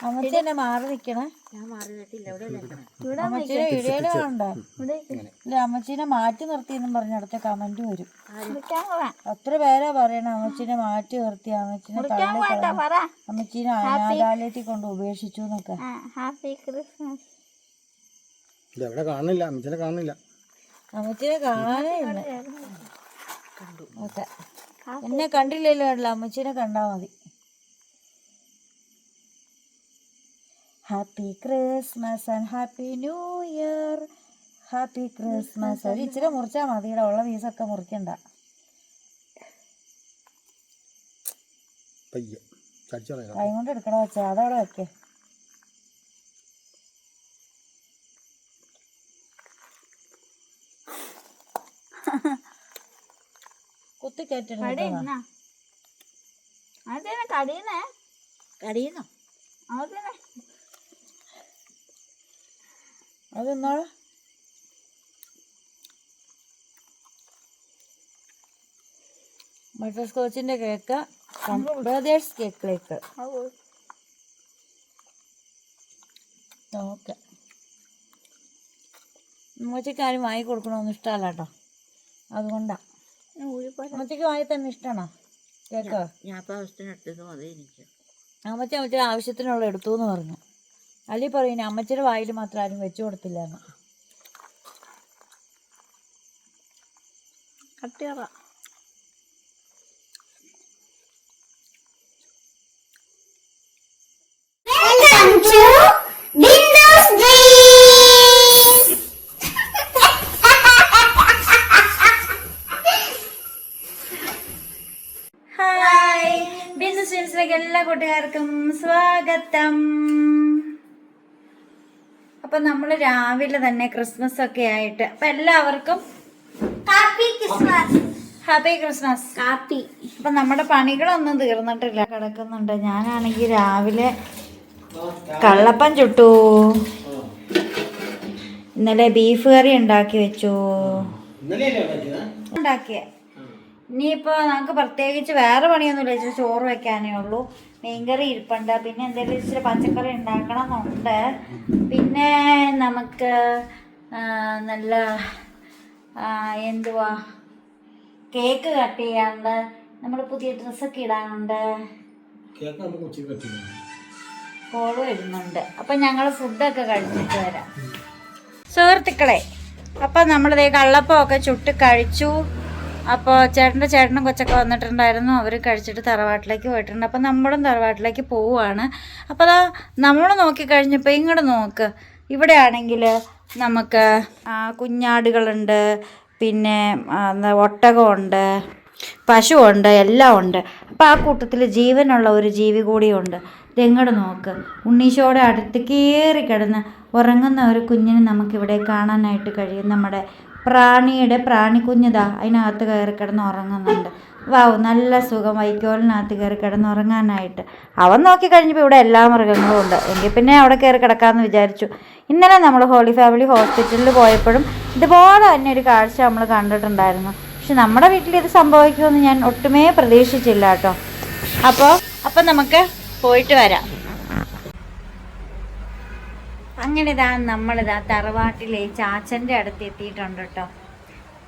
അമ്മച്ചി എന്നെ മാറി നിക്കണേ. അമ്മച്ചിയുടെ വീഡിയോയില് കാണണ്ട. ഇല്ല, അമ്മച്ചീനെ മാറ്റി നിർത്തിയെന്നും പറഞ്ഞ അടുത്ത കമന്റ് വരും. എത്ര പേരാ പറയണ അമ്മച്ചീനെ മാറ്റി നിർത്തി, അമ്മച്ചീനെ അമ്മച്ചീനെ അനാഥാലയത്തിൽ കൊണ്ട് ഉപേക്ഷിച്ചു എന്നൊക്കെ. അമ്മച്ചീനെ കാണാനേ ഇല്ല. ഓക്കെ, എന്നെ കണ്ടില്ലല്ലോ. അമ്മച്ചീനെ കണ്ടാ മതി. Happy Christmas and happy new year. Happy Christmas. ഒരു ഇച്ചിരി മുറിച്ചാൽ മതിയുടെ ഉള്ള പീസൊക്കെ മുറിക്കണ്ട. കൈ കൊണ്ട് എടുക്കണ വെച്ചാ അതവിടെ വെക്കേ. കുത്തി കയറ്റണോ? അതെന്നാള് ബട്ടർ സ്കോച്ചിന്റെ കേക്ക്, ബ്രദേഴ്സ് കേക്കിലേക്ക്. ഓക്കെ, അമ്മച്ചക്ക് ആരും വാങ്ങി കൊടുക്കണമെന്ന് ഇഷ്ടമല്ല കേട്ടോ. അതുകൊണ്ടാ അമ്മച്ചക്ക് വാങ്ങി തന്നെ ഇഷ്ടമാണോ കേക്ക്? അമ്മച്ചി ആവശ്യത്തിനുള്ള എടുത്തു എന്ന് പറഞ്ഞു. അല്ലെങ്കിൽ പറയുന്നേ അമ്മച്ചിയുടെ വായിൽ മാത്രം ആരും വെച്ചു കൊടുത്തില്ല എന്ന്. ഹായ്, ബിസിനസ് ഫ്രണ്ട്സിലേക്ക് എല്ലാ കൂട്ടുകാർക്കും സ്വാഗതം. അപ്പൊ നമ്മള് രാവിലെ തന്നെ ക്രിസ്മസ് ഒക്കെ ആയിട്ട് അപ്പൊ എല്ലാവർക്കും ഹാപ്പി ക്രിസ്മസ്. അപ്പൊ നമ്മുടെ പണികളൊന്നും തീർന്നിട്ടില്ല, കിടക്കുന്നുണ്ട്. ഞാനാണെങ്കിൽ രാവിലെ കള്ളപ്പം ചുട്ടു, ഇന്നലെ ബീഫ് കറി ഉണ്ടാക്കി വെച്ചു. ഉണ്ടാക്കിയ ഇനിയിപ്പോ നമുക്ക് പ്രത്യേകിച്ച് വേറെ പണിയൊന്നുമില്ല. ഇച്ചിരി ചോറ് വെക്കാനേ ഉള്ളൂ. മീൻകറി ഇരിപ്പുണ്ട്. പിന്നെ എന്തെങ്കിലും ഇച്ചിരി പച്ചക്കറി ഉണ്ടാക്കണം എന്നുണ്ട്. പിന്നെ നമുക്ക് നല്ല എന്തുവാ കേക്ക് കട്ട് ചെയ്യാനുണ്ട്. നമ്മൾ പുതിയ ഡ്രസ്സൊക്കെ ഇടാനുണ്ട്. കോളും ഇടുന്നുണ്ട്. അപ്പം ഞങ്ങൾ ഫുഡൊക്കെ കഴിച്ചിട്ട് വരാം സുഹൃത്തുക്കളെ. അപ്പം നമ്മളിതേ കള്ളപ്പമൊക്കെ ചുട്ട് കഴിച്ചു. അപ്പോൾ ചേട്ടനും കൊച്ചൊക്കെ വന്നിട്ടുണ്ടായിരുന്നു. അവർ കഴിച്ചിട്ട് തറവാട്ടിലേക്ക് പോയിട്ടുണ്ട്. അപ്പം നമ്മളും തറവാട്ടിലേക്ക് പോവുകയാണ്. അപ്പോൾ അതാ നമ്മൾ നോക്കിക്കഴിഞ്ഞപ്പോൾ ഇങ്ങോട്ട് നോക്ക്, ഇവിടെ ആണെങ്കിൽ നമുക്ക് കുഞ്ഞാടുകളുണ്ട്, പിന്നെ ഒട്ടകമുണ്ട്, പശുവുണ്ട്, എല്ലാം ഉണ്ട്. അപ്പോൾ ആ കൂട്ടത്തിൽ ജീവനുള്ള ഒരു ജീവി കൂടിയുണ്ട്. ഇതെങ്ങോട്ട് നോക്ക്, ഉണ്ണീശോടെ അടുത്ത് കയറി കിടന്ന് ഉറങ്ങുന്ന ഒരു കുഞ്ഞിനെ നമുക്കിവിടെ കാണാനായിട്ട് കഴിയും. നമ്മുടെ പ്രാണിക്കുഞ്ഞിതാ അതിനകത്ത് കയറി കിടന്ന് ഉറങ്ങുന്നുണ്ട്. വാവ്, നല്ല സുഖം വൈക്കോലിനകത്ത് കയറി കിടന്ന് ഉറങ്ങാനായിട്ട്. അവൻ നോക്കിക്കഴിഞ്ഞപ്പോൾ ഇവിടെ എല്ലാ മൃഗങ്ങളും ഉണ്ട്. എങ്കിൽ പിന്നെ അവിടെ കയറി കിടക്കാമെന്ന് വിചാരിച്ചു. ഇന്നലെ നമ്മൾ ഹോളി ഫാമിലി ഹോസ്പിറ്റലിൽ പോയപ്പോഴും ഇതുപോലെ തന്നെ ഒരു കാഴ്ച നമ്മൾ കണ്ടിട്ടുണ്ടായിരുന്നു. പക്ഷെ നമ്മുടെ വീട്ടിൽ ഇത് സംഭവിക്കുമെന്ന് ഞാൻ ഒട്ടുമേ പ്രതീക്ഷിച്ചില്ല കേട്ടോ. അപ്പോൾ നമുക്ക് പോയിട്ട് വരാം. അങ്ങനെ നമ്മളിതാ തറവാട്ടിലെ ചാച്ചൻ്റെ അടുത്ത് എത്തിയിട്ടുണ്ട് കേട്ടോ.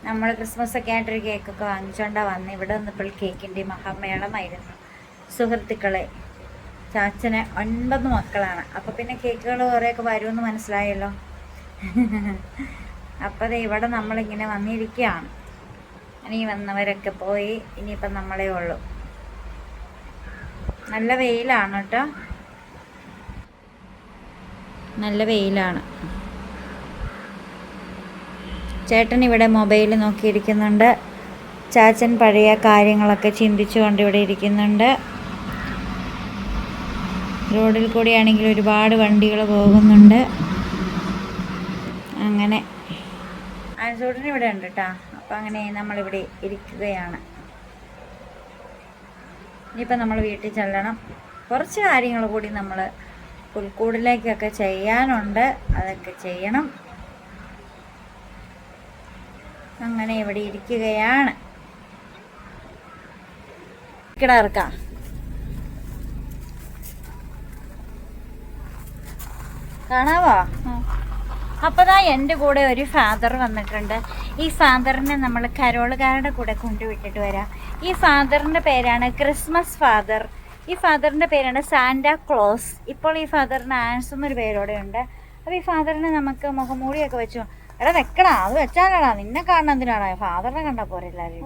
നമ്മൾ ക്രിസ്മസ് ഒക്കെ ആയിട്ടൊരു കേക്കൊക്കെ വാങ്ങിച്ചോണ്ടാ വന്ന്. ഇവിടെ വന്നപ്പോൾ കേക്കിൻ്റെ മഹാമേളമായിരുന്നു സുഹൃത്തുക്കളെ. ചാച്ചന് 9 മക്കളാണ്. അപ്പോൾ പിന്നെ കേക്കുകൾ കുറേയൊക്കെ വരുമെന്ന് മനസ്സിലായല്ലോ. അപ്പോൾ ഇവിടെ നമ്മളിങ്ങനെ വന്നിരിക്കുകയാണ്. ഇനി വന്നവരൊക്കെ പോയി, ഇനിയിപ്പം നമ്മളേ ഉള്ളൂ. നല്ല വെയിലാണ് കേട്ടോ, നല്ല വെയിലാണ്. ചേട്ടൻ ഇവിടെ മൊബൈൽ നോക്കിയിരിക്കുന്നുണ്ട്. ചാച്ചൻ പഴയ കാര്യങ്ങളൊക്കെ ചിന്തിച്ചുകൊണ്ട് ഇവിടെ ഇരിക്കുന്നുണ്ട്. റോഡിൽ കൂടിയാണെങ്കിൽ ഒരുപാട് വണ്ടികൾ പോകുന്നുണ്ട്. അങ്ങനെ ആൻസൂട്ടൻ ഇവിടെ ഉണ്ട് കേട്ടോ. അപ്പം അങ്ങനെ നമ്മളിവിടെ ഇരിക്കുകയാണ്. ഇനിയിപ്പോൾ നമ്മൾ വീട്ടിൽ ചെല്ലണം. കുറച്ച് കാര്യങ്ങൾ കൂടി നമ്മൾ പുൽക്കൂടിലേക്കൊക്കെ ചെയ്യാനുണ്ട്, അതൊക്കെ ചെയ്യണം. അങ്ങനെ ഇവിടെ ഇരിക്കുകയാണ്. കാണാവോ? അപ്പോൾ ദാ എൻ്റെ കൂടെ ഒരു ഫാദർ വന്നിട്ടുണ്ട്. ഈ ഫാദറിനെ നമ്മൾ കരോളുകാരുടെ കൂടെ കൊണ്ടുവിട്ടിട്ട് വരാം. ഈ ഫാദറിൻ്റെ പേരാണ് ക്രിസ്മസ് ഫാദർ. ഈ ഫാദറിൻ്റെ പേരാണ് സാന്റാ ക്ലോസ്. ഇപ്പോൾ ഈ ഫാദറിന് ആൻസ് എന്നൊരു പേരോടെ ഉണ്ട്. അപ്പോൾ ഈ ഫാദറിനെ നമുക്ക് മുഖംമൂടിയൊക്കെ വെച്ചു. എടാ വെക്കടാ, അത് വെച്ചാലാടാ, നിന്നെ കാണണം എന്തിനാടാ, ഫാദറിനെ കണ്ടാൽ പോരെ എല്ലാവരും.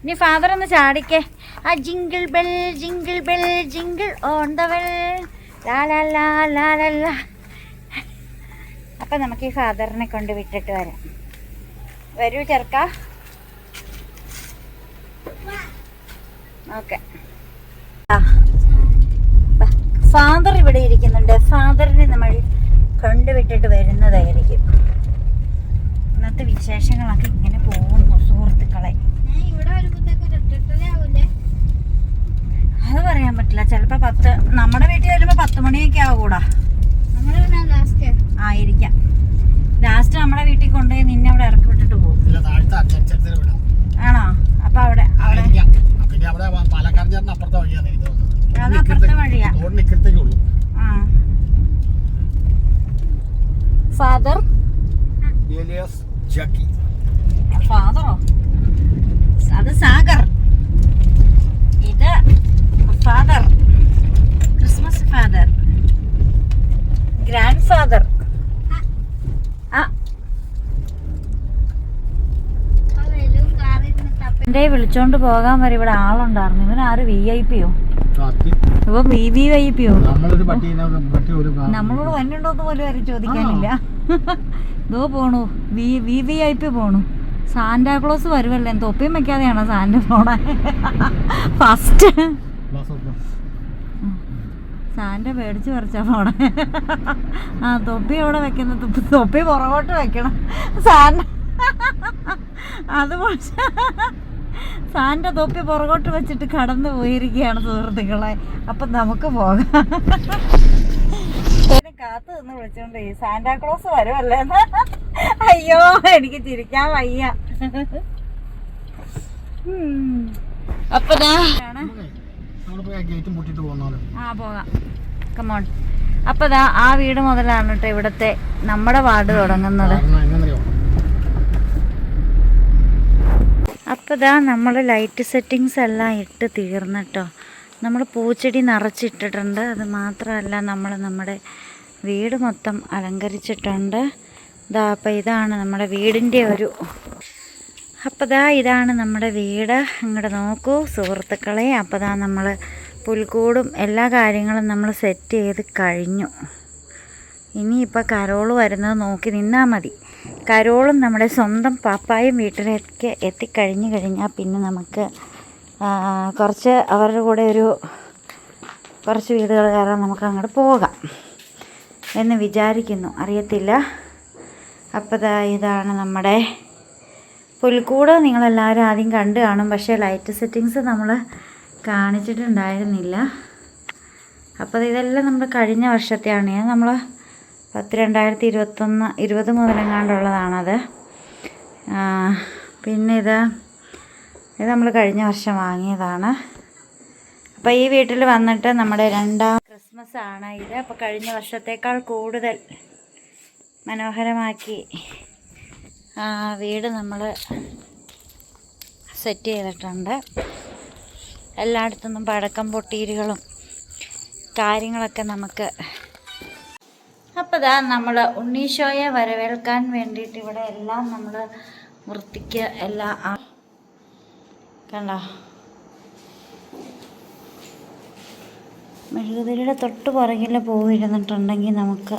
ഇനി ഫാദർ ഒന്ന് ചാടിക്കേ. ആ jingle bell jingle on the well ലാ ലാ ലാ ലാ ലാ ലാ. അപ്പം നമുക്ക് ഈ ഫാദറിനെ കൊണ്ട് വിട്ടിട്ട് വരാം. വരൂ ചെറുക്ക. ഓക്കെ, ഫാദർ ഇവിടെ ഇരിക്കുന്നുണ്ട്. ഫാദറിനെ നമ്മൾ കൊണ്ടുവിട്ടിട്ട് വരുന്നതായിരിക്കും. ഇന്നത്തെ വിശേഷങ്ങളൊക്കെ ഇങ്ങനെ പോകുന്നു സുഹൃത്തുക്കളെ. അത് പറയാൻ പറ്റില്ല. ചിലപ്പോൾ 10, നമ്മുടെ വീട്ടിൽ വരുമ്പോൾ 10 മണിയൊക്കെ ആകൂടാ. ആയിരിക്കാം. ലാസ്റ്റ് നമ്മുടെ വീട്ടിൽ കൊണ്ടുപോയി നിന്നെ അവിടെ ഇറക്കി വിട്ടിട്ട് പോകും. ആണോ? അപ്പൊ അവിടെ അപ്പുറത്തെ വഴിയാ. ഫാദർ ഫാദറോ? അത് സാഗർ. ഇത് father, Christmas father, grand father. എന്റെ വിളിച്ചോണ്ട് പോകാൻ വരെ ഇവിടെ ആളുണ്ടായിരുന്നു. ഇവൻ ആര് VIP യോ? ഇപ്പൊ VVIP യോ? നമ്മളോട് വന്നുണ്ടോന്ന് പോലും ആരും ചോദിക്കാനില്ല. ഇതോ പോണു, VVIP പോണു. സാന്റാക്ലോസ് വരുമല്ലേ, തൊപ്പിയും വെക്കാതെയാണോ സാന്റ പോണേ? ഫസ്റ്റ് സാന്റ പേടിച്ച് പറിച്ചാ പോണേ. ആ തൊപ്പി എവിടെ വെക്കുന്നത്? തൊപ്പി പുറകോട്ട് വെക്കണം. സാന്റ അത് സാന്റ തൊപ്പി പുറകോട്ട് വെച്ചിട്ട് കടന്നു പോയിരിക്കുകയാണ് സുഹൃത്തുക്കളെ. അപ്പം നമുക്ക് പോകാം. കാത്തു നിന്ന് വിളിച്ചോണ്ട് സാന്റാക്ലോസ് വരുമല്ലേ? അയ്യോ, എനിക്ക് ചിരിക്കാൻ വയ്യ. അപ്പൊ പോകാം, കമോൺ. അപ്പൊ ആ വീട് മുതലാണ് കേട്ടോ ഇവിടത്തെ നമ്മുടെ വാർഡ് തുടങ്ങുന്നത്. അപ്പോൾ നമ്മൾ ലൈറ്റ് സെറ്റിങ്സ് എല്ലാം ഇട്ട് തീർന്നിട്ടോ. നമ്മൾ പൂച്ചെടി നിറച്ചിട്ടിട്ടുണ്ട്. അത് മാത്രമല്ല നമ്മൾ നമ്മുടെ വീട് മൊത്തം അലങ്കരിച്ചിട്ടുണ്ട്. അപ്പോൾ ഇതാണ് നമ്മുടെ വീടിൻ്റെ അപ്പോൾ ഇതാണ് നമ്മുടെ വീട്. അങ്ങോട്ട് നോക്കൂ സുഹൃത്തുക്കളെ. അപ്പോൾ നമ്മൾ പുൽക്കൂടും എല്ലാ കാര്യങ്ങളും നമ്മൾ സെറ്റ് ചെയ്ത് കഴിഞ്ഞു. ഇനിയിപ്പോൾ കരോള് വരുന്നത് നോക്കി നിന്നാൽ മതി. കരോളും നമ്മുടെ സ്വന്തം പാപ്പായും വീട്ടിലേക്ക് എത്തിക്കഴിഞ്ഞു കഴിഞ്ഞാൽ പിന്നെ നമുക്ക് കുറച്ച് അവരുടെ കൂടെ കുറച്ച് വീടുകൾ കയറാൻ നമുക്ക് അങ്ങോട്ട് പോകാം എന്ന് വിചാരിക്കുന്നു. അറിയത്തില്ല. അപ്പോൾ ഇതാണ് നമ്മുടെ പുൽക്കൂട്. നിങ്ങളെല്ലാവരും ആദ്യം കണ്ടു കാണും. പക്ഷേ ലൈറ്റ് സെറ്റിങ്സ് നമ്മൾ കാണിച്ചിട്ടുണ്ടായിരുന്നില്ല. അപ്പോൾ ഇതെല്ലാം നമ്മൾ കഴിഞ്ഞ വർഷത്തെയാണ്. നമ്മൾ 2020 മുതലെങ്ങാണ്ടുള്ളതാണത്. പിന്നെ ഇത് നമ്മൾ കഴിഞ്ഞ വർഷം വാങ്ങിയതാണ്. അപ്പോൾ ഈ വീട്ടിൽ വന്നിട്ട് നമ്മുടെ 2ാം ക്രിസ്മസ് ആണ് ഇത്. അപ്പോൾ കഴിഞ്ഞ വർഷത്തേക്കാൾ കൂടുതൽ മനോഹരമാക്കി വീട് നമ്മൾ സെറ്റ് ചെയ്തിട്ടുണ്ട്. എല്ലായിടത്തുനിന്നും പടക്കം പൊട്ടീരുകളും കാര്യങ്ങളൊക്കെ നമുക്ക്. അപ്പോൾ നമ്മൾ ഉണ്ണീശോയെ വരവേൽക്കാൻ വേണ്ടിയിട്ട് ഇവിടെ എല്ലാം നമ്മൾ വൃത്തിക്ക് എല്ലാം കണ്ടോ. മെഴുകുതിരിയുടെ തൊട്ട് പുറകിൽ പോയിരുന്നിട്ടുണ്ടെങ്കിൽ നമുക്ക്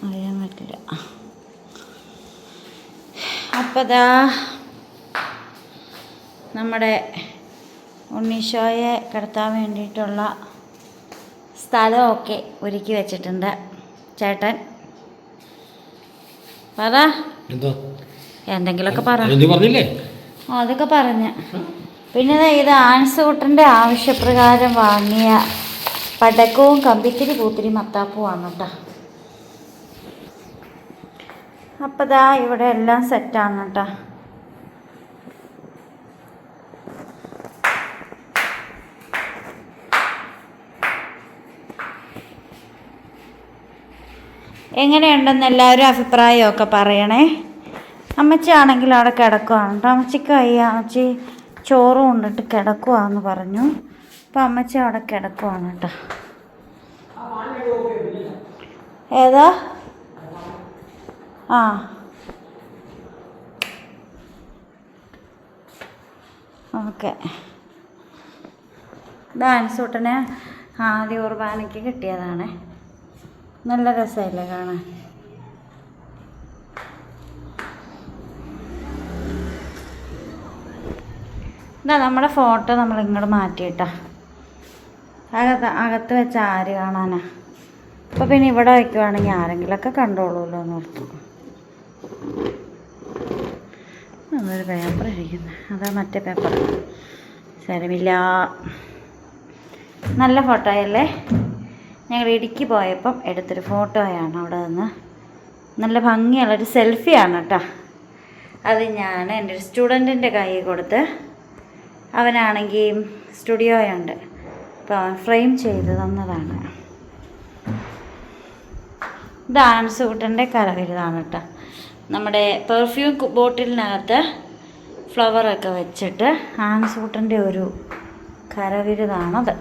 അറിയാൻ പറ്റില്ല. അപ്പോൾ നമ്മുടെ ഉണ്ണീശോയെ കിടത്താൻ വേണ്ടിയിട്ടുള്ള സ്ഥലമൊക്കെ ഒരുക്കി വെച്ചിട്ടുണ്ട് ചേട്ടൻ. പറ, എന്തെങ്കിലുമൊക്കെ പറഞ്ഞില്ലേ? അതൊക്കെ പറഞ്ഞ്. പിന്നെ ഇത് ആൻസൂട്ടൻ്റെ ആവശ്യപ്രകാരം വാങ്ങിയ പടക്കവും കമ്പിത്തിരി പൂത്തിരി മത്താപ്പുമാണ് കേട്ടോ. അപ്പോൾ ഇവിടെ എല്ലാം സെറ്റാണ് കേട്ടോ. എങ്ങനെയുണ്ടെന്ന് എല്ലാവരും അഭിപ്രായമൊക്കെ പറയണേ. അമ്മച്ചി ആണെങ്കിൽ അവിടെ കിടക്കുവാണ് കേട്ടോ. അമ്മച്ചിക്ക് വയ്യ, അമ്മച്ചി ചോറ് കൊണ്ടിട്ട് കിടക്കുവാന്ന് പറഞ്ഞു. അപ്പം അമ്മച്ചി അവിടെ കിടക്കുവാണ് കേട്ടോ. ഏതാ? ആ ഓക്കെ. ഡാൻസ് കൂട്ടനെ ആദ്യ കുർബാനയ്ക്ക് കിട്ടിയതാണ്. നല്ല രസമല്ലേ കാണാൻ? ഇതാ നമ്മുടെ ഫോട്ടോ നമ്മൾ ഇങ്ങോട്ട് മാറ്റിയിട്ടാ. അകത്ത് വെച്ച ആര് കാണാനാ? അപ്പോൾ പിന്നെ ഇവിടെ വയ്ക്കുവാണെങ്കിൽ ആരെങ്കിലുമൊക്കെ കണ്ടോളൂല്ലോ എന്ന് ഓർത്തു. അതൊരു പേപ്പർ ഇരിക്കുന്നത്, അതാ മറ്റേ പേപ്പർ. സാരമില്ല, നല്ല ഫോട്ടോയല്ലേ? ഞങ്ങൾ ഇടുക്കി പോയപ്പം എടുത്തൊരു ഫോട്ടോയാണ് അവിടെ നിന്ന്. നല്ല ഭംഗിയുള്ളൊരു സെൽഫിയാണ് കേട്ടോ. അത് ഞാൻ എൻ്റെ ഒരു സ്റ്റുഡൻറ്റിൻ്റെ കയ്യിൽ കൊടുത്ത്, അവനാണെങ്കിൽ സ്റ്റുഡിയോയുണ്ട്, അപ്പോൾ അവൻ ഫ്രെയിം ചെയ്ത് തന്നതാണ്. ഡാൻസ് കൂട്ടൻ്റെ കരവിരുതാണ് കേട്ടോ. നമ്മുടെ പെർഫ്യൂം ബോട്ടിലിനകത്ത് ഫ്ലവറൊക്കെ വെച്ചിട്ട് ഡാൻസ് കൂട്ടൻ്റെ ഒരു കരവിരുതാണത്.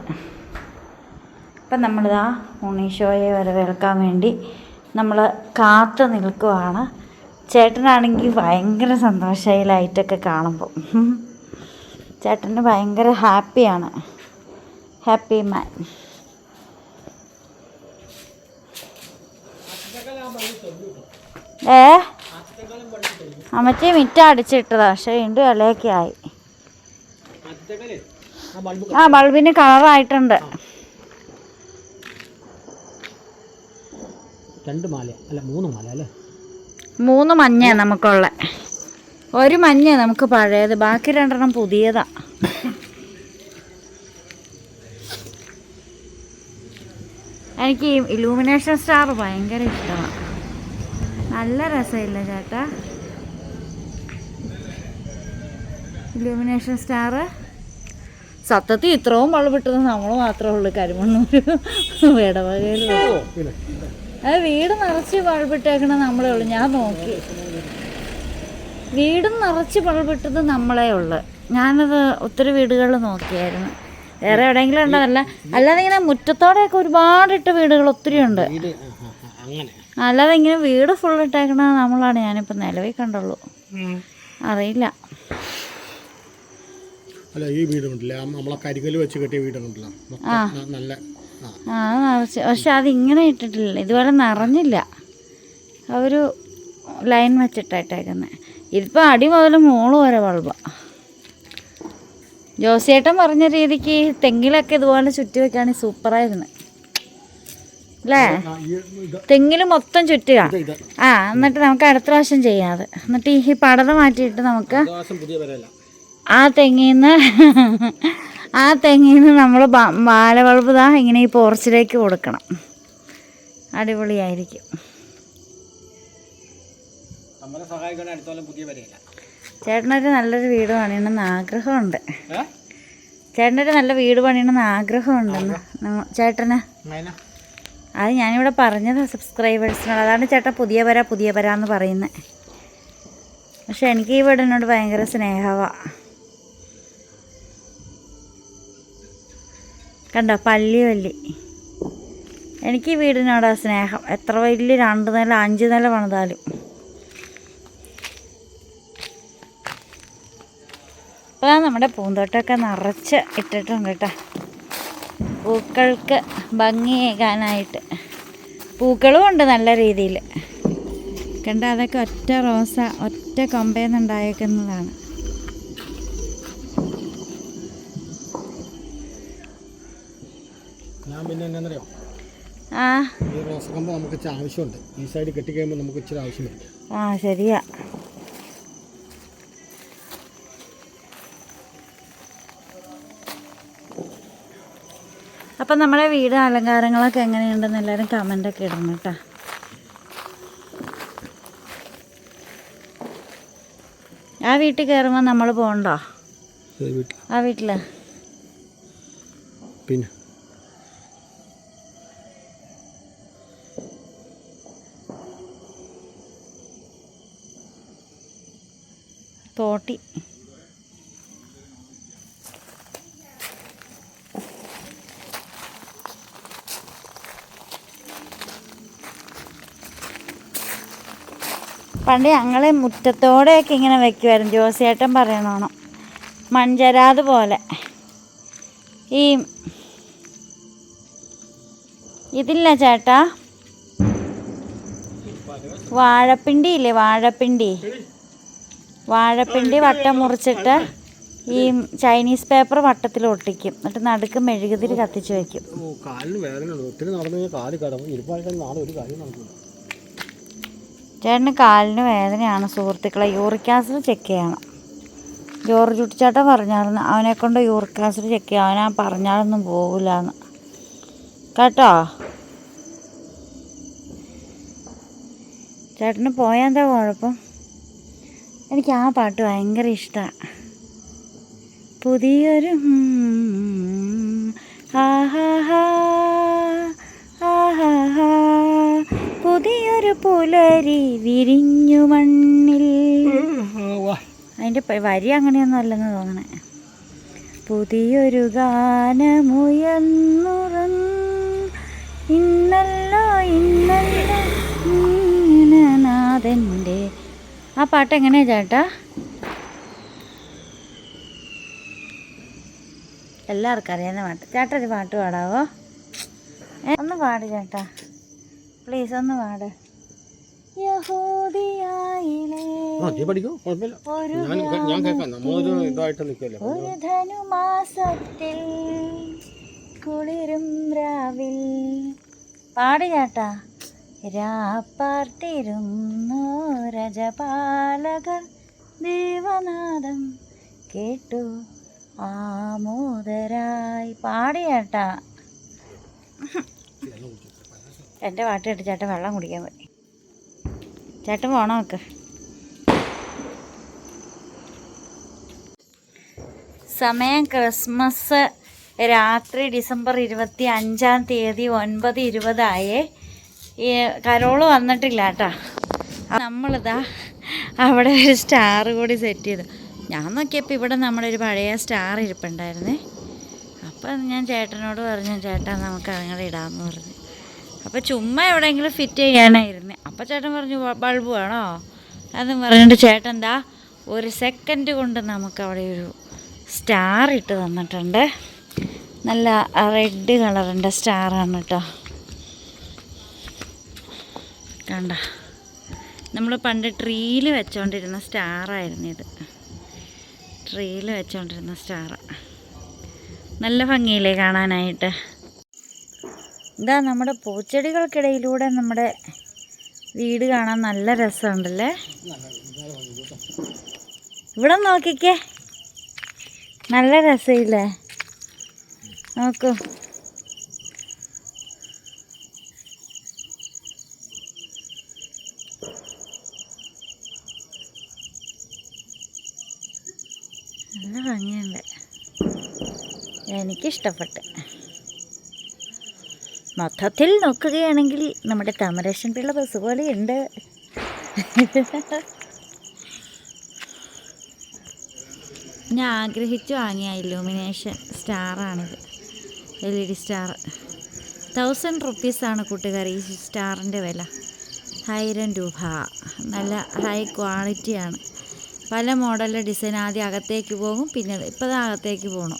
അപ്പം നമ്മളിതാ ഉണ്ണീശോയെ വരവേൽക്കാൻ വേണ്ടി നമ്മൾ കാത്തു നിൽക്കുവാണ്. ചേട്ടനാണെങ്കിൽ ഭയങ്കര സന്തോഷമായി ലൈറ്റൊക്കെ കാണുമ്പോൾ. ചേട്ടന് ഭയങ്കര ഹാപ്പിയാണ്, ഹാപ്പി മാൻ. അമ്മച്ചി മിറ്റ അടിച്ചിട്ടതാ, പക്ഷെ വീണ്ടും ഇലയൊക്കെ ആയി. ആ ബൾബിന് കളറായിട്ടുണ്ട്. 2 മാല അല്ല 3 മാല അല്ലേ? 3 മഞ്ഞ നമുക്കുള്ള. ഒരു മഞ്ഞ നമുക്ക് പഴയത്, ബാക്കി 2 പുതിയതാ. എനിക്ക് ഈ ഇലൂമിനേഷൻ സ്റ്റാർ ഭയങ്കര ഇഷ്ടമാണ്. നല്ല രസമില്ല ചേട്ടാ ഇലൂമിനേഷൻ സ്റ്റാർ? സത്യത്തിൽ ഇത്രയും ബൾബിട്ടത് നമ്മൾ മാത്രമേ ഉള്ളൂ കരിമണ്ണൂർ ഇടവകയിൽ. അത് വീട് നിറച്ച് ബൾബിട്ടേക്കണത് നമ്മളേ ഉള്ളൂ. ഞാൻ നോക്കി, വീടും നിറച്ച് ബൾബിട്ടത് നമ്മളേ ഉള്ളു. ഞാനത് ഒത്തിരി വീടുകളിൽ നോക്കിയായിരുന്നു, വേറെ എവിടെയെങ്കിലും ഉണ്ടതല്ല. അല്ലാതെ ഇങ്ങനെ മുറ്റത്തോടെയൊക്കെ ഒരുപാടിട്ട വീടുകൾ ഒത്തിരി ഉണ്ട്. അല്ലാതെ ഇങ്ങനെ വീട് ഫുൾ ഇട്ടേക്കണ നമ്മളാണ് ഞാനിപ്പോൾ നിലവിൽ കണ്ടുള്ളൂ. അറിയില്ല. അല്ല ഈ വീടുണ്ടല്ലേ, നമ്മളെ കരികല്ല് വെച്ച് കെട്ടിയ വീടുണ്ടല്ലോ, നല്ല നിറച്ച്. പക്ഷെ അതിങ്ങനെ ഇട്ടിട്ടില്ല, ഇതുപോലെ നിറഞ്ഞില്ല. ഒരു ലൈൻ വെച്ചിട്ടേക്കുന്നത്. ഇതിപ്പോൾ അടി മുതൽ മോള് വരെ ബൾബാണ്. ജോസിയേട്ടൻ പറഞ്ഞ രീതിക്ക് തെങ്ങിലൊക്കെ ഇതുപോലെ ചുറ്റി വെക്കുകയാണെങ്കിൽ സൂപ്പറായിരുന്നു അല്ലേ? തെങ്ങിൽ മൊത്തം ചുറ്റുക. എന്നിട്ട് നമുക്ക് അടുത്ത പ്രാവശ്യം ചെയ്യാം അത്. എന്നിട്ട് ഈ പടത മാറ്റിയിട്ട് നമുക്ക് ആ തെങ്ങിന്ന് നമ്മൾ ബാല ബൾബ് ഇങ്ങനെ ഈ പോർച്ചിലേക്ക് കൊടുക്കണം. അടിപൊളിയായിരിക്കും. ചേട്ടനൊരു നല്ലൊരു വീട് പണിയണമെന്ന് ആഗ്രഹമുണ്ട്. ചേട്ടനൊരു നല്ല വീട് പണിയണമെന്ന് ആഗ്രഹമുണ്ടെന്ന് ചേട്ടന്. അത് ഞാനിവിടെ പറഞ്ഞത് സബ്സ്ക്രൈബേഴ്സിനോട്. അതാണ് ചേട്ടൻ പുതിയ വര എന്ന് പറയുന്നത്. പക്ഷെ എനിക്ക് ഈ വീടിനോട് ഭയങ്കര സ്നേഹമാണ്. കണ്ടോ പള്ളി. എനിക്ക് ഈ വീടിനോടാ സ്നേഹം. എത്ര വലിയ 2 നില 5 നില പണിതാലും. അപ്പോൾ നമ്മുടെ പൂന്തോട്ടമൊക്കെ നിറച്ച് ഇട്ടിട്ടുണ്ട് കേട്ടോ, പൂക്കൾക്ക് ഭംഗിയേകാനായിട്ട്. പൂക്കളും ഉണ്ട് നല്ല രീതിയിൽ. കണ്ട അതൊക്കെ ഒറ്റ റോസ, ഒറ്റ കൊമ്പേന്നുണ്ടായേക്കുന്നതാണ്. ഞാൻ പിന്നെ എന്നാന്നറിയോ, ഈ റോസ കമ്പ് നമുക്ക് ഇച്ചിരി ആവശ്യമുണ്ട്. ഈ സൈഡ് കെട്ടിക്കഴിയുമ്പോൾ നമുക്ക് ഇച്ചിരി ആവശ്യം വരും. ശരിയാ. അപ്പം നമ്മുടെ വീട് അലങ്കാരങ്ങളൊക്കെ എങ്ങനെയുണ്ടെന്ന് എല്ലാവരും കമൻ്റൊക്കെ ഇടണം കേട്ടോ. ആ വീട്ടിൽ കയറുമ്പോൾ നമ്മൾ പോകണ്ടോ? ആ വീട്ടിൽ പിന്നെ പൊട്ടി. പണ്ട് ഞങ്ങൾ മുറ്റത്തോടെയൊക്കെ ഇങ്ങനെ വെക്കുമായിരുന്നു. ജോസിയേട്ടൻ പറയണോണം മൺചരാത് പോലെ. ഈ ഇതില്ല ചേട്ടാ, വാഴപ്പിണ്ടി ഇല്ലേ, വാഴപ്പിണ്ടി വട്ടം മുറിച്ചിട്ട് ഈ ചൈനീസ് പേപ്പർ വട്ടത്തിൽ ഒട്ടിക്കും. എന്നിട്ട് നടുക്ക് മെഴുകുതിരി കത്തിച്ച് വയ്ക്കും. കാലിന് വേദന ഒത്തിരി നടന്നു കഴിഞ്ഞാൽ കാല് കടവും ഇരുപ്പായിട്ട് നാളെ ഒരു കാര്യം നടക്കില്ല. ചേട്ടന് കാലിന് വേദനയാണ് സുഹൃത്തുക്കളെ. യൂറിക് ആസിഡ് ചെക്ക് ചെയ്യണം. ജോർജ് കുട്ടിച്ചേട്ടൻ പറഞ്ഞായിരുന്നു അവനെക്കൊണ്ട് യൂറിക് ആസിഡ് ചെക്ക് ചെയ്യാം. അവനാ പറഞ്ഞാലൊന്നും പോകില്ലാന്ന് കേട്ടോ. ചേട്ടന് പോയാൽ എന്താ കുഴപ്പം? എനിക്ക് ആ പാട്ട് ഭയങ്കര ഇഷ്ടമാണ്. പുതിയൊരു പുതിയൊരു പുലരി വിരിഞ്ഞു മണ്ണിൽ. അതിൻ്റെ വരി അങ്ങനെയൊന്നും അല്ലെന്ന് തോന്നണേ. പുതിയൊരു ഗാനമുയർന്നുറങ്ങ് ഇന്നല്ലോ നാഥൻ്റെ. ആ പാട്ട് എങ്ങനെയാ ചേട്ടാ? എല്ലാവർക്കും അറിയാവുന്ന പാട്ട്. ചേട്ടാ ഒരു പാട്ട് പാടാവോ? ഒന്ന് പാട് ചേട്ടാ പ്ലീസ്, ഒന്ന് പാട്. ഒരു ധനുമാസത്തിൽ കുളിരും രാവിൽ. പാട് ചേട്ടാ. രാപ്പാർത്തിരുന്നു രജപാലകർ ദേവനാദം കേട്ടു ആമോദരായി. പാട് ചേട്ടാ. എൻ്റെ പാട്ട് കേട്ട് ചേട്ടൻ വെള്ളം കുടിക്കാൻ പോയി. ചേട്ടൻ പോണോ നോക്ക്. സമയം ക്രിസ്മസ് രാത്രി ഡിസംബർ 25 9:20 ഈ കരോള് വന്നിട്ടില്ല കേട്ടോ. നമ്മളിതാ അവിടെ ഒരു സ്റ്റാർ കൂടി സെറ്റ് ചെയ്തു. ഞാൻ നോക്കിയപ്പോൾ ഇവിടെ നമ്മുടെ ഒരു പഴയ സ്റ്റാർ ഇരിപ്പുണ്ടായിരുന്നേ. അപ്പം ഞാൻ ചേട്ടനോട് പറഞ്ഞു, ചേട്ടാ നമുക്ക് അങ്ങനെ ഇടാമെന്ന് പറഞ്ഞു. അപ്പോൾ ചുമ്മാ എവിടെയെങ്കിലും ഫിറ്റ് ചെയ്യാനായിരുന്നേ. അപ്പോൾ ചേട്ടൻ പറഞ്ഞു ബൾബ് വേണോ എന്നും പറഞ്ഞിട്ട് ചേട്ടൻ എന്താ ഒരു സെക്കൻഡ് കൊണ്ട് നമുക്കവിടെ ഒരു സ്റ്റാർ ഇട്ട് തന്നിട്ടുണ്ട്. നല്ല റെഡ് കളറിൻ്റെ സ്റ്റാറാണ് കേട്ടോ. കണ്ട, നമ്മൾ പണ്ട് ട്രീയിൽ വെച്ചുകൊണ്ടിരുന്ന സ്റ്റാറായിരുന്നു ഇത്. ട്രീയിൽ വെച്ചുകൊണ്ടിരുന്ന സ്റ്റാറ്. നല്ല ഭംഗിയില്ലേ കാണാനായിട്ട്. ഇതാ നമ്മുടെ പൂച്ചെടികൾക്കിടയിലൂടെ നമ്മുടെ വീട് കാണാൻ നല്ല രസമുണ്ടല്ലേ. ഇവിടെ നോക്കിക്കേ, നല്ല രസമില്ലേ? നോക്കൂ. നല്ല ഭംഗിയുണ്ട്, എനിക്കിഷ്ടപ്പെട്ട്. മൊത്തത്തിൽ നോക്കുകയാണെങ്കിൽ നമ്മുടെ താമരേശൻ പിള്ള ബസ് പോലെയുണ്ട്. ഞാൻ ആഗ്രഹിച്ചു വാങ്ങിയ ഇലൂമിനേഷൻ സ്റ്റാറാണിത്. LED സ്റ്റാർ 1000 റുപ്പീസാണ് കൂട്ടുകാർ ഈ സ്റ്റാറിൻ്റെ വില. 1000 രൂപ. നല്ല ഹൈ ക്വാളിറ്റിയാണ്. പല മോഡലിലെ ഡിസൈൻ. ആദ്യം അകത്തേക്ക് പോകും, പിന്നെ ഇപ്പോൾ അത് അകത്തേക്ക് പോകണം.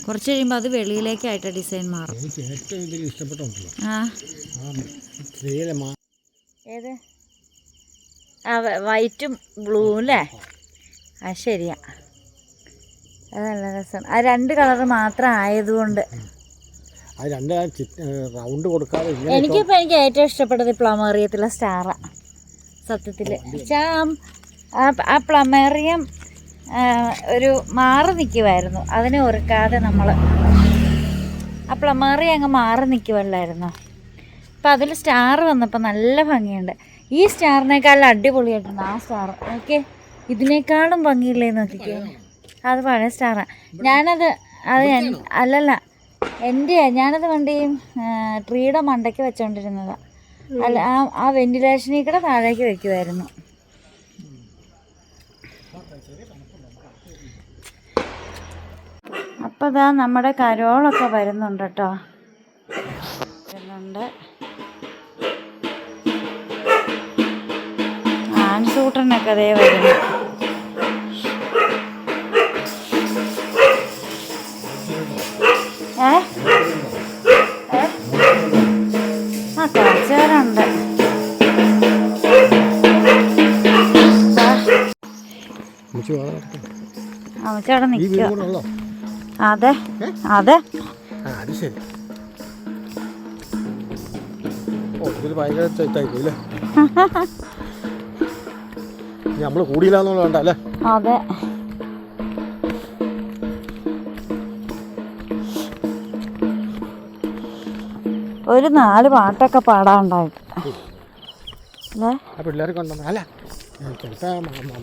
കുറച്ച് കഴിയുമ്പോൾ അത് വെളിയിലേക്കായിട്ട് ഡിസൈൻ മാറും. ഏത്? ആ വൈറ്റും ബ്ലൂ അല്ലേ? ആ ശരിയാ, അത് നല്ല രസമാണ്. ആ 2 കളർ മാത്രം ആയതുകൊണ്ട് എനിക്കിപ്പോൾ എനിക്ക് ഏറ്റവും ഇഷ്ടപ്പെട്ടത് പ്ലമേറിയത്തിലെ സ്റ്റാറാണ് സത്യത്തിൽ. ആ പ്ലമേറിയം ഒരു മാറി നിൽക്കുമായിരുന്നു. അതിനെ ഒരുക്കാതെ നമ്മൾ ആ പ്ലമേറിയം അങ്ങ് മാറി നിൽക്കുമല്ലായിരുന്നു. അപ്പം അതിൽ സ്റ്റാർ വന്നപ്പോൾ നല്ല ഭംഗിയുണ്ട്. ഈ സ്റ്റാറിനേക്കാളും അടിപൊളിയായിട്ടുണ്ട് ആ സ്റ്റാർ. ഓക്കെ, ഇതിനേക്കാളും ഭംഗിയില്ലേ നോക്കിക്കേ. അത് പഴയ സ്റ്റാറാണ്. ഞാനത് അല്ലല്ല ഞാനത് പണ്ട് ഈ ട്രീയുടെ മണ്ടയ്ക്ക് വെച്ചോണ്ടിരുന്നതാണ്. അല്ല, ആ വെന്റിലേഷനിൽ കൂടെ താഴേക്ക് വെക്കുമായിരുന്നു. അപ്പോൾ ഇതാ നമ്മുടെ കരോളൊക്കെ വരുന്നുണ്ട് കേട്ടോ. വരുന്നുണ്ട്. ആൺസൂട്ടനൊക്കെ അതേ വരുന്നു. കുറച്ചുപേരുണ്ട്. അമ്മച്ചവിടെ നിൽക്കുക. അതെ അതെ. നമ്മള് കൂടിയില്ലാന്നുള്ളതല്ലേ? അതെ. ഒരു 4 പാട്ടൊക്കെ പാടാനുണ്ടായിട്ട് പിള്ളേർക്ക് ഉണ്ടോ? അല്ല ചിലപ്പോൾ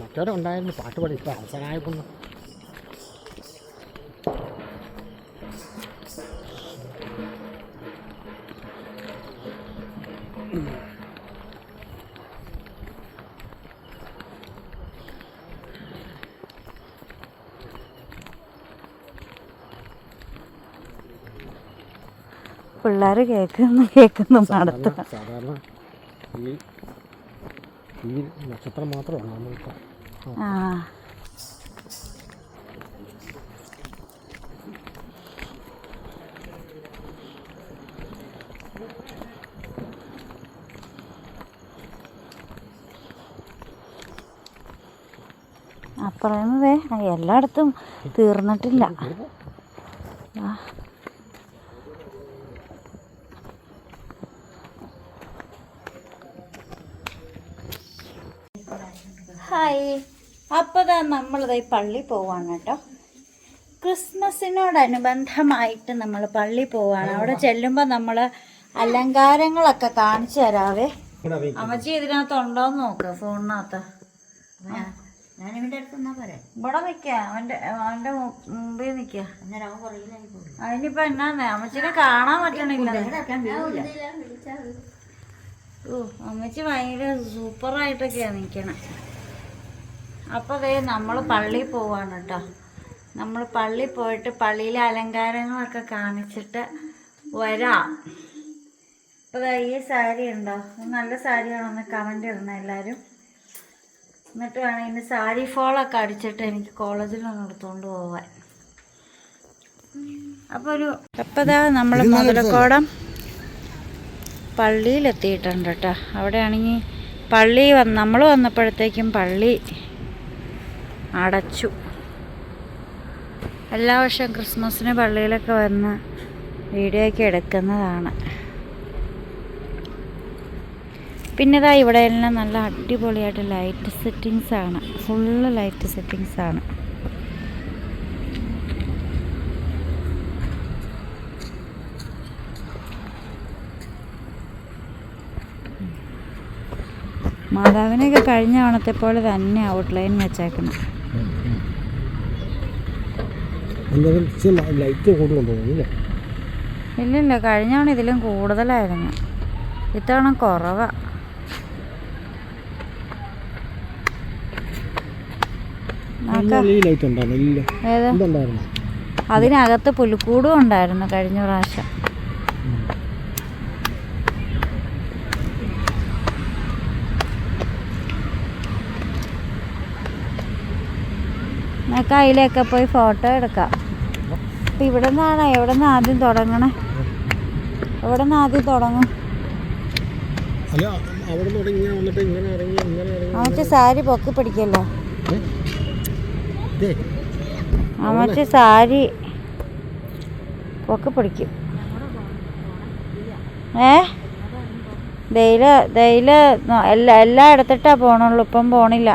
മറ്റവരെ ഉണ്ടായിരുന്നു പാട്ട് പാടി. ഇപ്പം അവസാനമായപ്പോൾ പിള്ളേർ കേൾക്കുന്നു നടത്തുക. സാധാരണ ഈ നക്ഷത്രം മാത്രമാണ് നമ്മൾക്ക്. അപ്പുറമേ എല്ലായിടത്തും തീർന്നിട്ടില്ല. ഹായ്. അപ്പോൾ നമ്മളിത് പള്ളി പോവാണ് കേട്ടോ. ക്രിസ്മസിനോടനുബന്ധമായിട്ട് നമ്മൾ പള്ളി പോവാണ്. അവിടെ ചെല്ലുമ്പോൾ നമ്മൾ അലങ്കാരങ്ങളൊക്കെ കാണിച്ചു തരാവേ. അമ്മച്ചി ഇതിനകത്തുണ്ടോന്ന് നോക്ക് ഫോണിനകത്ത്. ഞാനിവൻ്റെ അടുത്ത് എന്നാ പറയാം. ഇവിടെ നിൽക്കുക, അവൻ്റെ മുമ്പിൽ നിൽക്കുക. അതിനിപ്പോ എന്നാന്നേ അമ്മച്ചിനെ കാണാൻ പറ്റണില്ല. ഓ അമ്മച്ചി ഭയങ്കര സൂപ്പറായിട്ടൊക്കെയാണ് നിൽക്കണേ. അപ്പോൾ അതേ നമ്മൾ പള്ളിയിൽ പോവാണ് കേട്ടോ. നമ്മൾ പള്ളിയിൽ പോയിട്ട് പള്ളിയിലെ അലങ്കാരങ്ങളൊക്കെ കാണിച്ചിട്ട് വരാം. അപ്പോൾ ഈ സാരി ഉണ്ടോ? നല്ല സാരിയാണോന്ന് കമൻ്റ് ഇടണം എല്ലാവരും. എന്നിട്ട് വേണം ഇന്ന് സാരി ഫോളൊക്കെ അടിച്ചിട്ട് എനിക്ക് കോളേജിലൊന്ന് എടുത്തുകൊണ്ട് പോവാൻ. അപ്പോൾ നമ്മൾ മുതലക്കോടം പള്ളിയിലെത്തിയിട്ടുണ്ട് കേട്ടോ. അവിടെയാണെങ്കിൽ പള്ളി നമ്മൾ വന്നപ്പോഴത്തേക്കും പള്ളി അടച്ചു. എല്ലാ വർഷവും ക്രിസ്മസിന് പള്ളിയിലൊക്കെ വന്ന് വീഡിയോ ഒക്കെ എടുക്കുന്നതാണ്. പിന്നെ ഇതാ ഇവിടെ എല്ലാം നല്ല അടിപൊളിയായിട്ട് ലൈറ്റ് സെറ്റിങ്സാണ്. ഫുള്ള് ലൈറ്റ് സെറ്റിങ്സാണ്. മാതാവിനെയൊക്കെ കഴിഞ്ഞ ഓണത്തെ പോലെ തന്നെ ഔട്ട്ലൈൻ വെച്ചേക്കണം. ഇല്ലില്ല, കഴിഞ്ഞ ഓണം ഇതിലും കൂടുതലായിരുന്നു. ഇത്തവണ കുറവാ. അതിനകത്ത് പുൽക്കൂടും ഉണ്ടായിരുന്നു കഴിഞ്ഞ പ്രാവശ്യം. നമുക്ക് അതിലൊക്കെ പോയി ഫോട്ടോ എടുക്കാം. അപ്പം ഇവിടെ നിന്നാണ് എവിടെ നിന്ന് ആദ്യം തുടങ്ങണേ? എവിടെ നിന്ന് ആദ്യം തുടങ്ങും? അമ്മച്ചി സാരി പൊക്കി പിടിക്കല്ലോ. അമ്മച്ചി സാരി പൊക്കി പിടിക്കും. ദയില് എല്ലാം എടുത്തിട്ടാ പോണുള്ളൂ. ഇപ്പം പോണില്ല.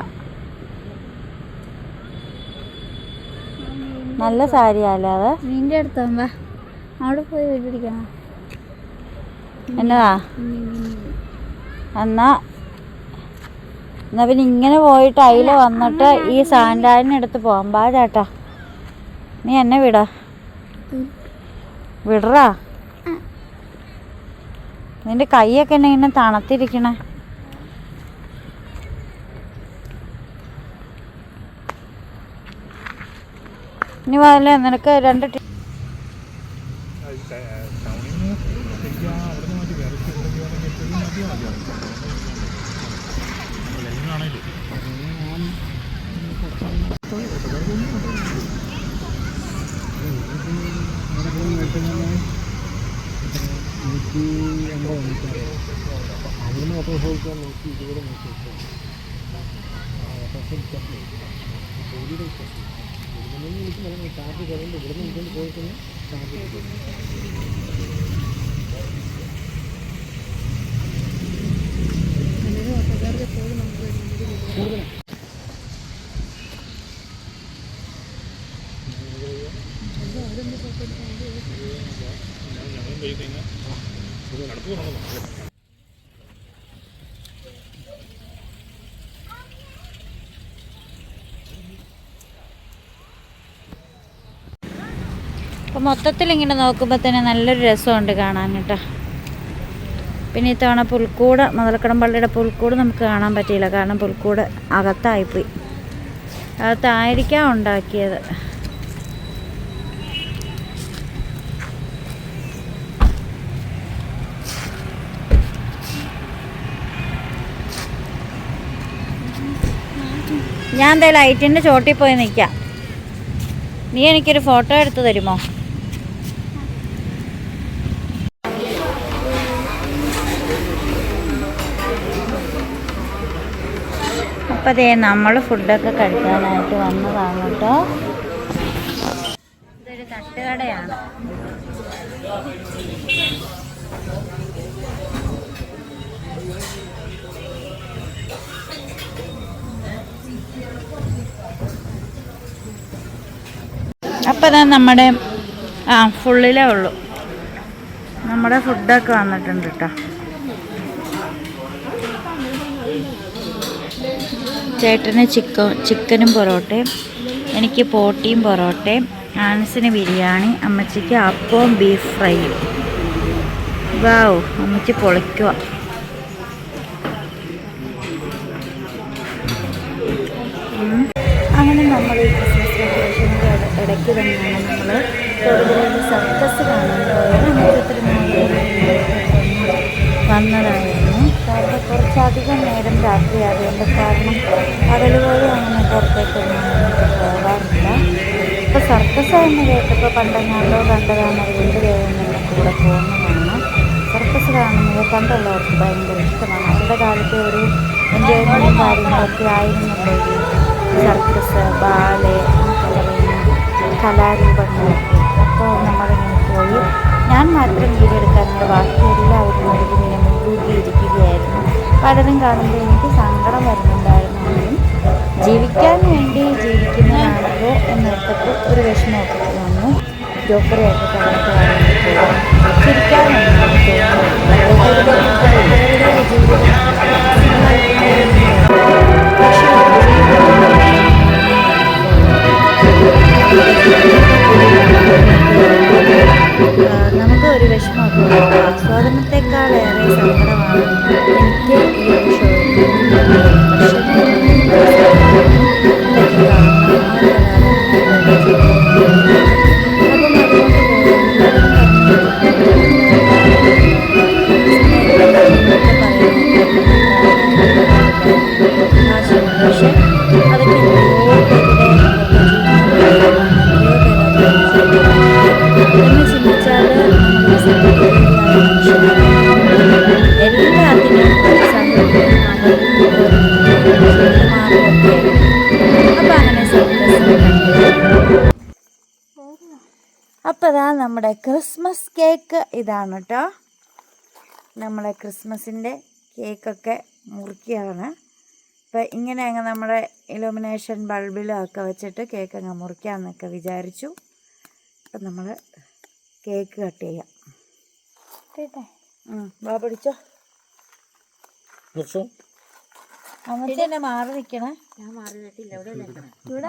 നല്ല സാരിയല്ലേ അത്? നിന്റെ അടുത്താ അവിടെ പോയി വീട്ടിടിക്കണം. എന്നതാ? എന്നാ പിന്നെ ഇങ്ങനെ പോയിട്ട് അതിൽ വന്നിട്ട് ഈ സാൻഡാലിനെടുത്ത് പോകാം. ബാ ചേട്ടാ, നീ എന്നെ വിടറാ. നിന്റെ കൈയൊക്കെ എന്നെ ഇങ്ങനെ തണുത്തിരിക്കണേ. ഇനി വല്ല നിനക്ക് 2 ടൗണിൽ നിന്ന് ശരിക്കും അവിടെ നിന്ന് മാറ്റി വേറെ സ്ഥലത്തേക്ക് വേണമെങ്കിൽ എപ്പോഴും മാറ്റിയാൽ മതിയാവും. ലൈനാണേലും അവിടുന്ന് ഓട്ടോറിക്ഷ 120 130 ഓട്ടോറിക്ഷ വിളിക്കും ചാർജ് കയറുമ്പോൾ ഇവിടുന്ന് ഇങ്ങോട്ട് പോയിട്ടുണ്ട് ചാർജ് ഞങ്ങളും പോയി കഴിഞ്ഞാൽ നടത്തു തുടങ്ങുന്നു. അപ്പോൾ മൊത്തത്തിൽ ഇങ്ങനെ നോക്കുമ്പോൾ തന്നെ നല്ലൊരു രസമുണ്ട് കാണാൻ കേട്ടോ. പിന്നെ ഇത്തവണ പുൽക്കൂട് മുതലക്കടം പള്ളിയുടെ പുൽക്കൂട് നമുക്ക് കാണാൻ പറ്റിയില്ല, കാരണം പുൽക്കൂട് അകത്തായിപ്പോയി. അകത്തായിരിക്കാം ഉണ്ടാക്കിയത്. ഞാൻ എന്താ ലൈറ്റിൻ്റെ ചോട്ടിൽ പോയി നിൽക്കാം. നീ എനിക്കൊരു ഫോട്ടോ എടുത്ത് തരുമോ? അപ്പോൾ അതേ നമ്മൾ ഫുഡൊക്കെ കഴിക്കാനായിട്ട് വന്നതാണ് കേട്ടോ. ഇതൊരു തട്ടുകടയാണ്. അപ്പോൾ അതാ നമ്മുടെ ഫുള്ളിലേ ഉള്ളൂ. നമ്മുടെ ഫുഡൊക്കെ വന്നിട്ടുണ്ട് കേട്ടോ. ചേട്ടന് ചിക്കനും പൊറോട്ടയും, എനിക്ക് പോട്ടിയും പൊറോട്ടയും, ആൻസിന് ബിരിയാണി, അമ്മച്ചിക്ക് അപ്പവും ബീഫ് ഫ്രൈയും. വാവ്, അമ്മച്ചി പൊളിക്കുക. അങ്ങനെ നമ്മൾ ഈ ക്രിസ്മസ് വെക്കേഷൻ്റെ ഇടയ്ക്ക് തന്നെയാണ് നമ്മൾ തൊടുപുഴയിൽ സർക്കസ് കാണാൻ പോയത്. വന്നതായിരുന്നു. കാരണം കുറച്ചധികം നേരം രാത്രി ആയതുകൊണ്ട്, കാരണം പകലുപോലും അങ്ങനെ പുറത്തേക്കൊന്നും പോകാറില്ല. ഇപ്പോൾ സർക്കസ് എന്ന് കേട്ടപ്പോൾ പണ്ടെങ്ങാണ്ടോ കണ്ടതാണ്, അതുകൊണ്ട് വേഗമെല്ലാം കൂടെ പോകുന്നതാണ്. സർക്കസ് കാണുന്നത് പണ്ടുള്ളവർക്ക് ഭയങ്കര ഇഷ്ടമാണ്. അവരുടെ കാലത്തെ ഒരു എൻജോയ്മെൻറ്റും കാര്യങ്ങളൊക്കെ ആയിരുന്നുണ്ടെങ്കിൽ സർക്കസ്, ബാലെ എന്നൊക്കെ പറയുന്ന കലാരൂപങ്ങളൊക്കെ. അപ്പോൾ നമ്മളിങ്ങനെ പോയി, ഞാൻ മാത്രം വീഡിയോ എടുക്കാറുണ്ട്, ബാക്കി എല്ലാവരും ഇങ്ങനെ മുൻകൂട്ടിയിരിക്കുകയായിരുന്നു. പലരും കാണുമ്പോൾ എനിക്ക് സങ്കടം വരുന്നുണ്ടായിരുന്നെങ്കിലും ജീവിക്കാൻ വേണ്ടി ജീവിക്കുന്നതാണല്ലോ എന്നോർത്തപ്പോൾ ഒരു വിഷമമൊക്കെ വന്നു. ജോക്കറിയായിട്ട് കടന്നു ചിരിക്കാനാണ് നമുക്ക് ഒരു വിഷമമൊക്കെ ആസ്വാദനത്തെക്കാളേറെ സങ്കടമാണ് എനിക്ക് ഈ ഒരു പക്ഷേ അതൊക്കെ എന്ന് ചിന്തിച്ചാൽ എല്ലാത്തിനും അപ്പോൾ അതാ നമ്മുടെ ക്രിസ്മസ് കേക്ക് ഇതാണ് കേട്ടോ. നമ്മളെ ക്രിസ്മസിൻ്റെ കേക്കൊക്കെ മുറിക്കുകയാണ്. അപ്പോൾ ഇങ്ങനെ അങ്ങ് നമ്മുടെ ഇലുമിനേഷൻ ബൾബിലൊക്കെ വെച്ചിട്ട് കേക്ക് അങ്ങ് മുറിക്കാമെന്നൊക്കെ വിചാരിച്ചു. അപ്പം നമ്മൾ കേക്ക് കട്ട് ചെയ്യാം. കേട്ടെ വാ പിടിച്ചോ. അമ്മച്ചി എന്നെ മാറി നിൽക്കണേ. ഞാൻ മാറി നിട്ടില്ല,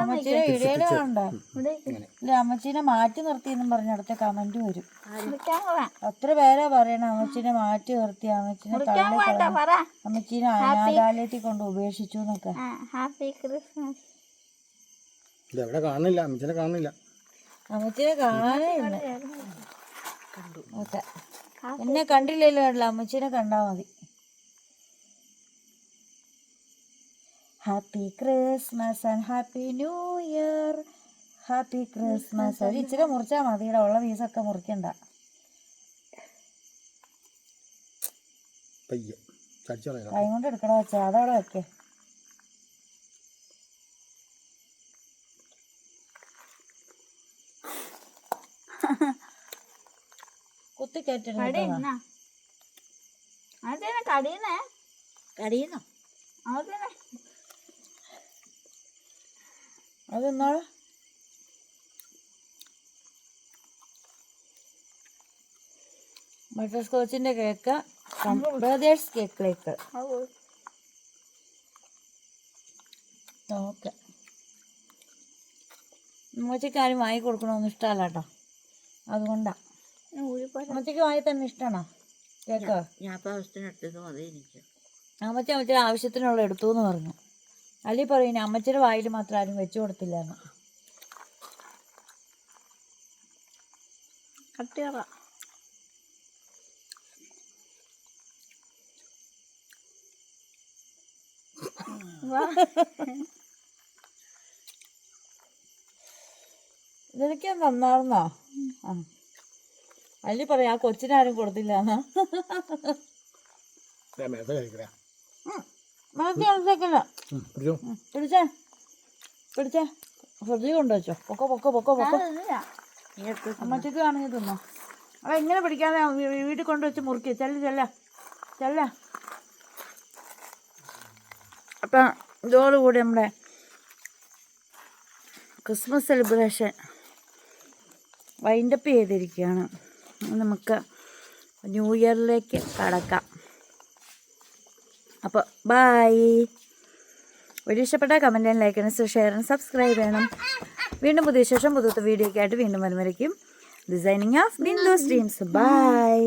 അമ്മച്ചീനെ വീഡിയോയിൽ കാണണ്ടോ? ഇല്ല, അമ്മച്ചീനെ മാറ്റി നിർത്തിയെന്നും പറഞ്ഞ അടുത്ത കമന്റ് വരും. എത്ര പേരാ പറയണ അമ്മച്ചീനെ മാറ്റി നിർത്തി, അമ്മച്ചീനെ അമ്മച്ചീനെ അനാഥാലയത്തിൽ കൊണ്ട് ഉപേക്ഷിച്ചു എന്നൊക്കെ. Happy Christmas. ഇതെവിടെ കാണില്ല, അമ്മച്ചീനെ കാണില്ല. അമ്മച്ചീനെ കാണാനേ ഇല്ല. ഓക്കെ, എന്നെ കണ്ടില്ലല്ലോ, കണ്ടില്ല, അമ്മച്ചീനെ കണ്ടാൽ മതി. Happy Christmas and happy new year. Happy Christmas. ഒരു ഇച്ചിരി മുറിച്ചാൽ മതിയുടെ, ഉള്ള പീസൊക്കെ മുറിക്കണ്ട. പയ്യെ ചടിച്ചോളാം. കൈ കൊണ്ട് എടുക്കണ വെച്ചാൽ അതവിടെ വെക്കേ. കുത്തി കയറ്റിടുന്ന കടീന്നോ കടിയുന്നോ അതന്നെ അതെന്നാള് ബട്ടർ സ്കോച്ചിന്റെ കേക്ക്, ബ്രദേഴ്സ് കേക്കിലേക്ക്. ഓക്കെ, ഉമ്മച്ചയ്ക്ക് ആരും വാങ്ങി കൊടുക്കണമെന്ന് ഇഷ്ടമല്ല കേട്ടോ, അതുകൊണ്ടാ. അമ്മച്ചയ്ക്ക് വാങ്ങി തന്നെ ഇഷ്ടമാണോ കേക്ക്? ഞാൻ ഇപ്പം ആവശ്യത്തിനെടുത്തത് മതി എനിക്ക്. അമ്മച്ചിയുടെ ആവശ്യത്തിനുള്ള എടുത്തു എന്ന് പറഞ്ഞു. അല്ലി പറയുന്നത് അമ്മച്ചിയുടെ വായിൽ മാത്രം ആരും വെച്ചു കൊടുത്തില്ല എന്ന്. കട്ടിയറ നിനക്ക് തന്നാർന്നോ? ആ, അല്ലി പറയാം ആ കൊച്ചിനാരും കൊടുത്തില്ല എന്നാ. പിടിച്ചേ പിടിച്ചേ, ഫ്രിഡ്ജിൽ കൊണ്ടുവച്ചോ. പൊക്കോ പൊക്കോ പൊക്കോ പൊക്കോ. അമ്മച്ചക്ക് ആണെങ്കിൽ തിന്നോ. അത് ഇങ്ങനെ പിടിക്കാതെ വീട്ടിൽ കൊണ്ടുവച്ച് മുറുക്കി. ചെല്ല. അപ്പം ഇതോടുകൂടി നമ്മുടെ ക്രിസ്മസ് സെലിബ്രേഷൻ വൈൻഡപ്പ് ചെയ്തിരിക്കുകയാണ്. നമുക്ക് ന്യൂ ഇയറിലേക്ക് കടക്കാം. അപ്പോൾ ബായ്. വീഡിയോ ഇഷ്ടപ്പെട്ട കമൻറ്റ് ചെയ്യാൻ, ലൈക്ക് ചെയ്യണം, ഷെയർ ചെയ്യണം, സബ്സ്ക്രൈബ് ചെയ്യണം. വീണ്ടും പുതിയ ശേഷം പുതുത്ത വീഡിയോ ഒക്കെ ആയിട്ട് വീണ്ടും വരുമ്പോഴേക്കും designing of Bindu's dreams. By.